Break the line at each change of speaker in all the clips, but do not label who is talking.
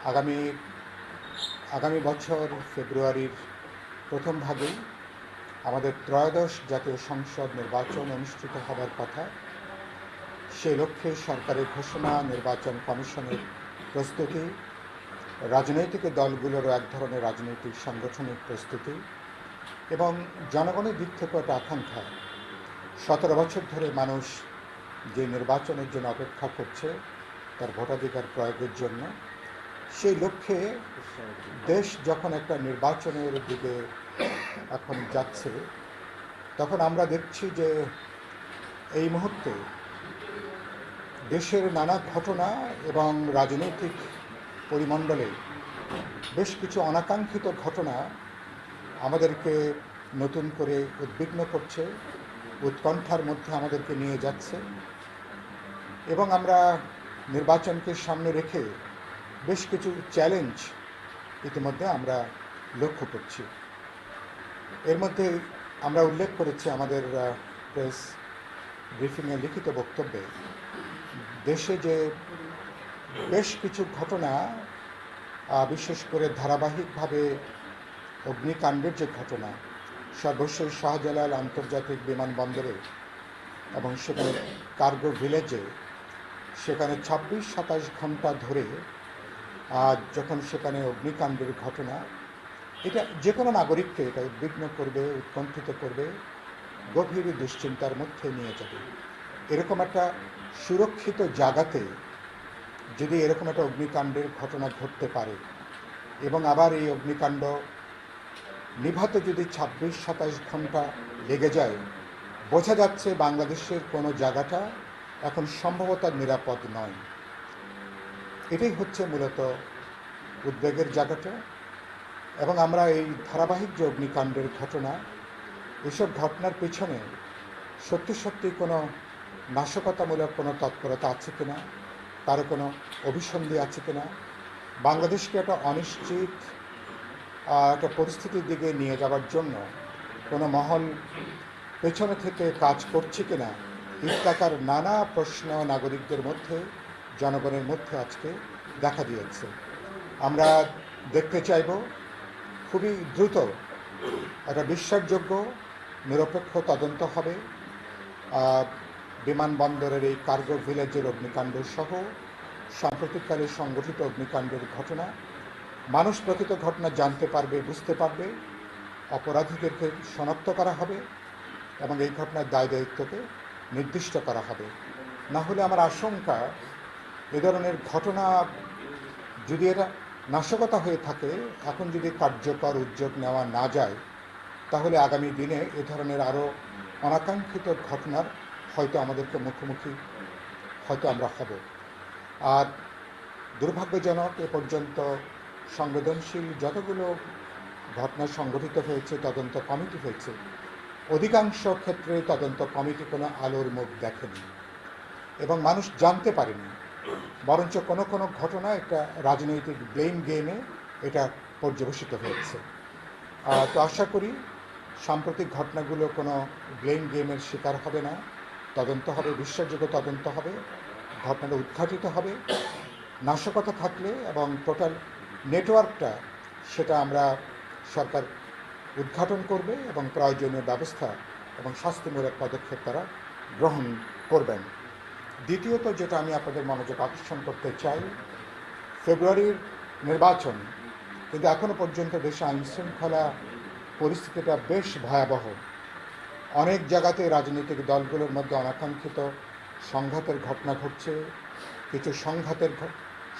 আগামী আগামী বছর ফেব্রুয়ারির প্রথম ভাগেই আমাদের ত্রয়োদশ জাতীয় সংসদ নির্বাচন অনুষ্ঠিত হবার কথা। সেই লক্ষ্যে সরকারের ঘোষণা, নির্বাচন কমিশনের প্রস্তুতি, রাজনৈতিক দলগুলোরও এক ধরনের রাজনৈতিক সাংগঠনিক প্রস্তুতি এবং জনগণের দিক থেকে একটা আকাঙ্ক্ষা। 17 বছর ধরে মানুষ যে নির্বাচনের জন্য অপেক্ষা করছে তার ভোটাধিকার প্রয়োগের জন্য, সেই লক্ষ্যে দেশ যখন একটা নির্বাচনের দিকে এখন যাচ্ছে, তখন আমরা দেখছি যে এই মুহূর্তে দেশের নানা ঘটনা এবং রাজনৈতিক পরিমণ্ডলে বেশ কিছু অনাকাঙ্ক্ষিত ঘটনা আমাদেরকে নতুন করে উদ্বিগ্ন করছে, উৎকণ্ঠার মধ্যে আমাদেরকে নিয়ে যাচ্ছে এবং আমরা নির্বাচনকে সামনে রেখে বেশ কিছু চ্যালেঞ্জ ইতিমধ্যে আমরা লক্ষ্য করছি। এর মধ্যে আমরা উল্লেখ করেছি আমাদের প্রেস ব্রিফিংয়ে লিখিত বক্তব্যে, দেশে যে বেশ কিছু ঘটনা, বিশেষ করে ধারাবাহিকভাবে অগ্নিকাণ্ডের যে ঘটনা, সর্বশেষ শাহজালাল আন্তর্জাতিক বিমানবন্দরে এবং সেখানে কার্গো ভিলেজে, সেখানে 26-27 ঘন্টা ধরে যখন সেখানে অগ্নিকাণ্ডের ঘটনা, এটা যে কোনো নাগরিককে এটা উদ্বিগ্ন করবে, উৎকণ্ঠিত করবে, গভীর দুশ্চিন্তার মধ্যে নিয়ে যাবে। এরকম একটা সুরক্ষিত জায়গাতে যদি এরকম একটা অগ্নিকাণ্ডের ঘটনা ঘটতে পারে এবং আবার এই অগ্নিকাণ্ড নিভাতে যদি 26-27 ঘন্টা লেগে যায়, বোঝা যাচ্ছে বাংলাদেশের কোনো জায়গাটা এখন সম্ভবত নিরাপদ নয়। এটাই হচ্ছে মূলত উদ্বেগের জায়গাটা। এবং আমরা এই ধারাবাহিক যে অগ্নিকাণ্ডের ঘটনা, এসব ঘটনার পেছনে সত্যি সত্যি কোনো নাশকতামূলক কোনো তৎপরতা আছে কিনা, তার কোনো অভিসন্ধি আছে কিনা, বাংলাদেশকে একটা অনিশ্চিত একটা পরিস্থিতির দিকে নিয়ে যাওয়ার জন্য কোনো মহল পেছনে থেকে কাজ করছে কিনা, ইত্যাকার নানা প্রশ্ন নাগরিকদের মধ্যে, জনগণের মধ্যে আজকে দেখা দিয়েছে। আমরা দেখতে চাইব খুবই দ্রুত একটা বিশ্বাসযোগ্য নিরপেক্ষ তদন্ত হবে বিমানবন্দরের এই কার্গো ভিলেজের অগ্নিকাণ্ড সহ সাম্প্রতিককালে সংগঠিত অগ্নিকাণ্ডের ঘটনা। মানুষ প্রকৃত ঘটনা জানতে পারবে, বুঝতে পারবে, অপরাধীদেরকে শনাক্ত করা হবে এবং এই ঘটনার দায় দায়িত্বকে নির্দিষ্ট করা হবে। না হলে আমার আশঙ্কা, এ ধরনের ঘটনা যদি এরা নাশকতা হয়ে থাকে, এখন যদি কার্যকর উদ্যোগ নেওয়া না যায়, তাহলে আগামী দিনে এ ধরনের আরও অনাকাঙ্ক্ষিত ঘটনার হয়তো আমাদেরকে মুখোমুখি হয়তো আমরা হব। আর দুর্ভাগ্যজনক, এ পর্যন্ত সংবেদনশীল যতগুলো ঘটনা সংঘটিত হয়েছে, তদন্ত কমিটি হয়েছে, অধিকাংশ ক্ষেত্রে তদন্ত কমিটি কোনো আলোর মুখ দেখেনি এবং মানুষ জানতে পারেনি, বরঞ্চ কোনো কোনো ঘটনা একটা রাজনৈতিক ব্লেম গেমে এটা পর্যবেসিত হয়েছে। তো আশা করি সাম্প্রতিক ঘটনাগুলো কোনো ব্লেম গেমের শিকার হবে না, তদন্ত হবে, বিশ্বাসযোগ্য তদন্ত হবে, ঘটনাটা উদ্ঘাটিত হবে। নাশকতা থাকলে এবং টোটাল নেটওয়ার্কটা, সেটা আমরা সরকার উদ্ঘাটন করবে এবং প্রয়োজনীয় ব্যবস্থা এবং শাস্তিমূলক পদক্ষেপ তারা গ্রহণ করবেন। দ্বিতীয়ত যেটা আমি আপনাদের মনোযোগ আকর্ষণ করতে চাই, ফেব্রুয়ারির নির্বাচন, কিন্তু এখনও পর্যন্ত দেশে আইনশৃঙ্খলা পরিস্থিতিটা বেশ ভয়াবহ। অনেক জায়গাতে রাজনৈতিক দলগুলোর মধ্যে অনাকাঙ্ক্ষিত সংঘাতের ঘটনা ঘটছে, কিছু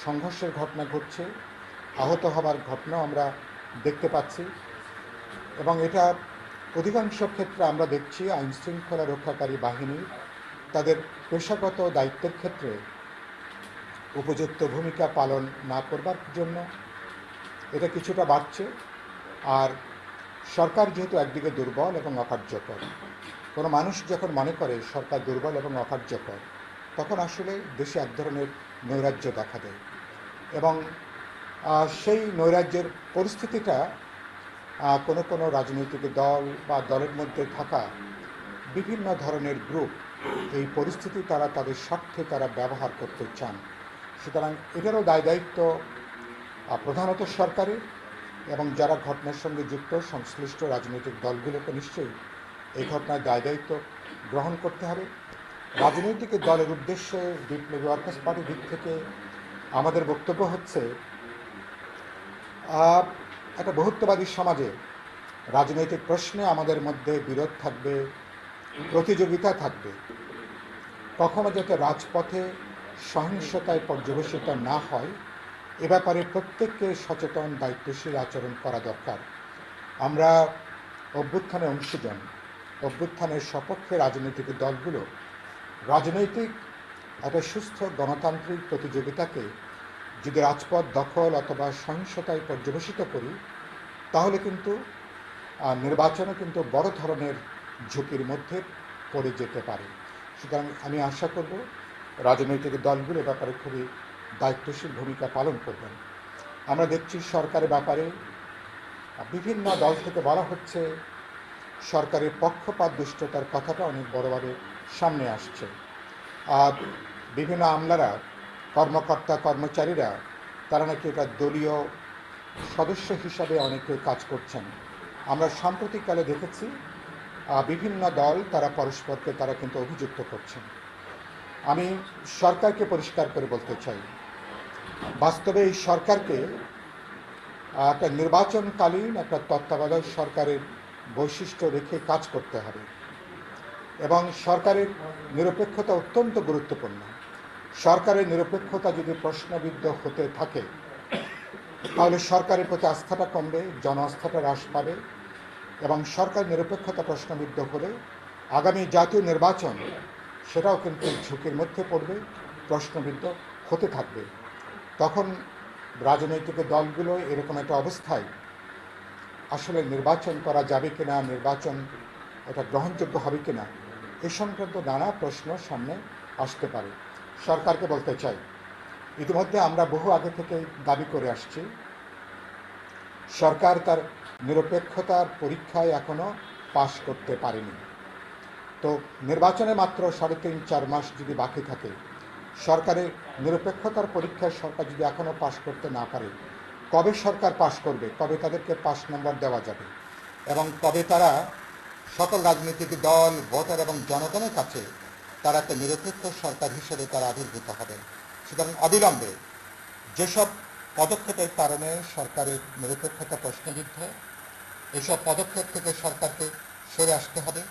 সংঘর্ষের ঘটনা ঘটছে, আহত হবার ঘটনাও আমরা দেখতে পাচ্ছি এবং এটা অধিকাংশ ক্ষেত্রে আমরা দেখছি আইনশৃঙ্খলা রক্ষাকারী বাহিনী তাদের পেশাগত দায়িত্বের ক্ষেত্রে উপযুক্ত ভূমিকা পালন না করবার জন্য এটা কিছুটা বাড়ছে। আর সরকার যেহেতু একদিকে দুর্বল এবং অকার্যকর, কোনো মানুষ যখন মনে করে সরকার দুর্বল এবং অকার্যকর, তখন আসলে দেশে এক ধরনের নৈরাজ্য দেখা দেয় এবং সেই নৈরাজ্যের পরিস্থিতিটা কোনো কোনো রাজনৈতিক দল বা দলের মধ্যে থাকা বিভিন্ন ধরনের গ্রুপ এই পরিস্থিতি তারা তাদের স্বার্থে তারা ব্যবহার করতে চান। সুতরাং এটারও দায় দায়িত্ব প্রধানত সরকারের এবং যারা ঘটনার সঙ্গে যুক্ত সংশ্লিষ্ট রাজনৈতিক দলগুলোকে নিশ্চয়ই এই ঘটনার দায় দায়িত্ব গ্রহণ করতে হবে। রাজনৈতিক দলের উদ্দেশ্যে বিপ্লবী ওয়ার্কার্স পার্টির দিক থেকে আমাদের বক্তব্য হচ্ছে, একটা বহুত্ববাদী সমাজে রাজনৈতিক প্রশ্নে আমাদের মধ্যে বিরোধ থাকবে, প্রতিযোগিতা থাকবে, কখনো যাতে রাজপথে সহিংসতায় পর্যবেসিত না হয় এ ব্যাপারে প্রত্যেককে সচেতন দায়িত্বশীল আচরণ করা দরকার। আমরা অভ্যুত্থানে অংশীজন, অভ্যুত্থানের সপক্ষে রাজনৈতিক দলগুলো রাজনৈতিক একটা সুস্থ গণতান্ত্রিক প্রতিযোগিতাকে যদি রাজপথ দখল অথবা সহিংসতায় পর্যবেসিত করি তাহলে কিন্তু নির্বাচনে কিন্তু বড় ধরনের ঝুঁকির মধ্যে পড়ে যেতে পারে। সুতরাং আমি আশা করব রাজনৈতিক দলগুলো ব্যাপারে খুবই দায়িত্বশীল ভূমিকা পালন করবেন। আমরা দেখছি সরকারের ব্যাপারে বিভিন্ন দল থেকে বলা হচ্ছে সরকারের পক্ষপাত দুষ্টতার কথাটা অনেক বড়ভাবে সামনে আসছে। বিভিন্ন আমলারা, কর্মকর্তা কর্মচারীরা তারা নাকি এটা দলীয় সদস্য হিসাবে অনেকে কাজ করছেন। আমরা সাম্প্রতিককালে দেখেছি বিভিন্ন দল তারা পরস্পরকে তারা কিন্তু অভিযুক্ত করছেন। আমি সরকারকে পরিষ্কার করে বলতে চাই, বাস্তবে এই সরকারকে একটা নির্বাচনকালীন একটা তত্ত্বাবধায়ক সরকারের বৈশিষ্ট্য রেখে কাজ করতে হবে এবং সরকারের নিরপেক্ষতা অত্যন্ত গুরুত্বপূর্ণ। সরকারের নিরপেক্ষতা যদি প্রশ্নবিদ্ধ হতে থাকে তাহলে সরকারের প্রতি আস্থাটা কমবে, জন আস্থাটা হ্রাস পাবে এবং সরকার নিরপেক্ষতা প্রশ্নবিদ্ধ হলে আগামী জাতীয় নির্বাচন সেটাও কিন্তু ঝুঁকির মধ্যে পড়বে, প্রশ্নবিদ্ধ হতে থাকবে। তখন রাজনৈতিক দলগুলো এরকম একটা অবস্থায় আসলে নির্বাচন করা যাবে কিনা, নির্বাচন এটা গ্রহণযোগ্য হবে কিনা এ সংক্রান্ত নানা প্রশ্ন সামনে আসতে পারে। সরকারকে বলতে চাই, ইতিমধ্যে আমরা বহু আগে থেকে দাবি করে আসছি সরকার তার নিরপেক্ষতার পরীক্ষায় এখনও পাশ করতে পারেনি। তো নির্বাচনে মাত্র 3.5-4 মাস যদি বাকি থাকে, সরকারের নিরপেক্ষতার পরীক্ষায় সরকার যদি এখনও পাশ করতে না পারে, কবে সরকার পাশ করবে, কবে তাদেরকে পাস নম্বর দেওয়া যাবে এবং কবে তারা সকল রাজনৈতিক দল, ভোটার এবং জনগণের কাছে তারা একটা নিরপেক্ষ সরকার হিসেবে তারা আবির্ভূত হবে। সুতরাং অবিলম্বে যেসব পদক্ষেপের কারণে সরকারের নিরপেক্ষতা প্রশ্নবিদ্ধ, এসব পদক্ষেপ থেকে সরকারকে সরে আসতে হবে।